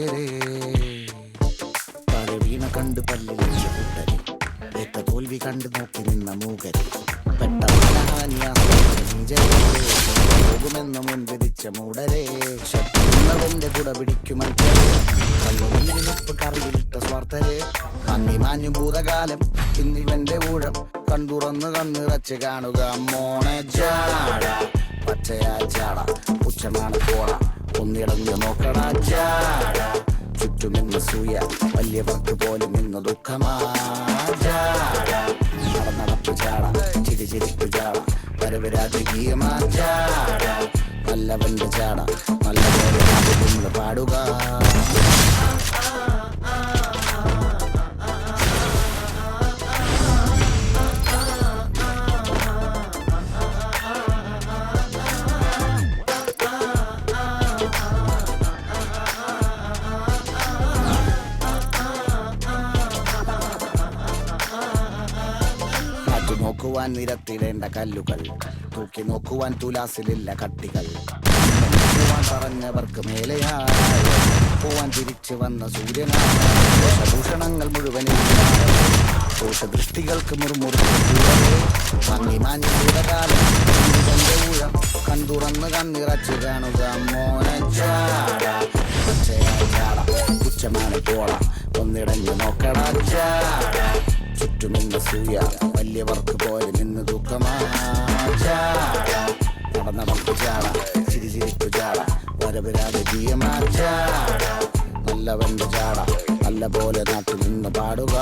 ദൈത്യരേ താഴെ വീണ കണ്ട് പല്ലിൽ കൂട്ടരെ ഏറ്റ തോൽവി കണ്ട് നോക്കി നിന്ന മൂകരെ പെട്ട പോകുമെന്ന് മുൻവിധിച്ച മൂടരെ ശത്രുവിന്റെ കുട പിടിക്കുമൽപ്പരെ കല്ലുപ്പ് കറിയിലിട്ട സ്വാർത്ഥരെ മങ്ങി മാഞ്ഞു ഭൂതകാലം ഇന്നിവന്റെ ഊഴം കണ്ടുറന്ന് കണ്ണിറച്ച് കാണുക മോണെ ജാട പച്ചയാ ചാട പുച്ഛമാണ് പോട ഒന്നിടഞ്ഞു നോക്കണ ജാട ചുറ്റുമിന്ന് സൂയ വലിയവർക്ക് പോലും ഇന്ന് ദുഃഖമാ ജാട നടപ്പ് ചാട ചിരിച്ചിരിപ്പ് ചാട വരവ് രാജകീയമാ ചാട നല്ലവന്റെ ചാട നല്ലപോലെ പാടുക നോക്കുവാൻ നിരത്തിടേണ്ട കല്ലുകൾ തൂക്കി നോക്കുവാൻ തുലാസിലില്ല കട്ടികൾ നോക്കുവാൻ പറഞ്ഞവർക്ക് മേലെയായി പോവാൻ തിരിച്ചു വന്ന സൂര്യനാണ് ദോഷഭൂഷണങ്ങൾ മുഴുവനും ദോഷദൃഷ്ടികൾക്ക് മുറുമുറുങ്ങി മാഞ്ഞു ഭൂതകാലം ഊഴം കണ്ടുറന്ന് കണ്ണിറച്ച് കാണുക മോനെ ചാട ചാട പുച്ഛമാണ് പോള ഒന്നിടഞ്ഞു നോക്കട ചാട ചുറ്റുമിന്ന് സൂയ വലിയവർക്ക് പോലും ഇന്ന് ദുഃഖമാ നടന്നവർക്ക് ചാട ചിരിച്ചിരിപ്പ് ചാട വരവ് രാജകീയമാ ചാട നല്ലവന്റെ ചാട നല്ല പോലെ നാട്ടിൽ നിന്ന് പാടുക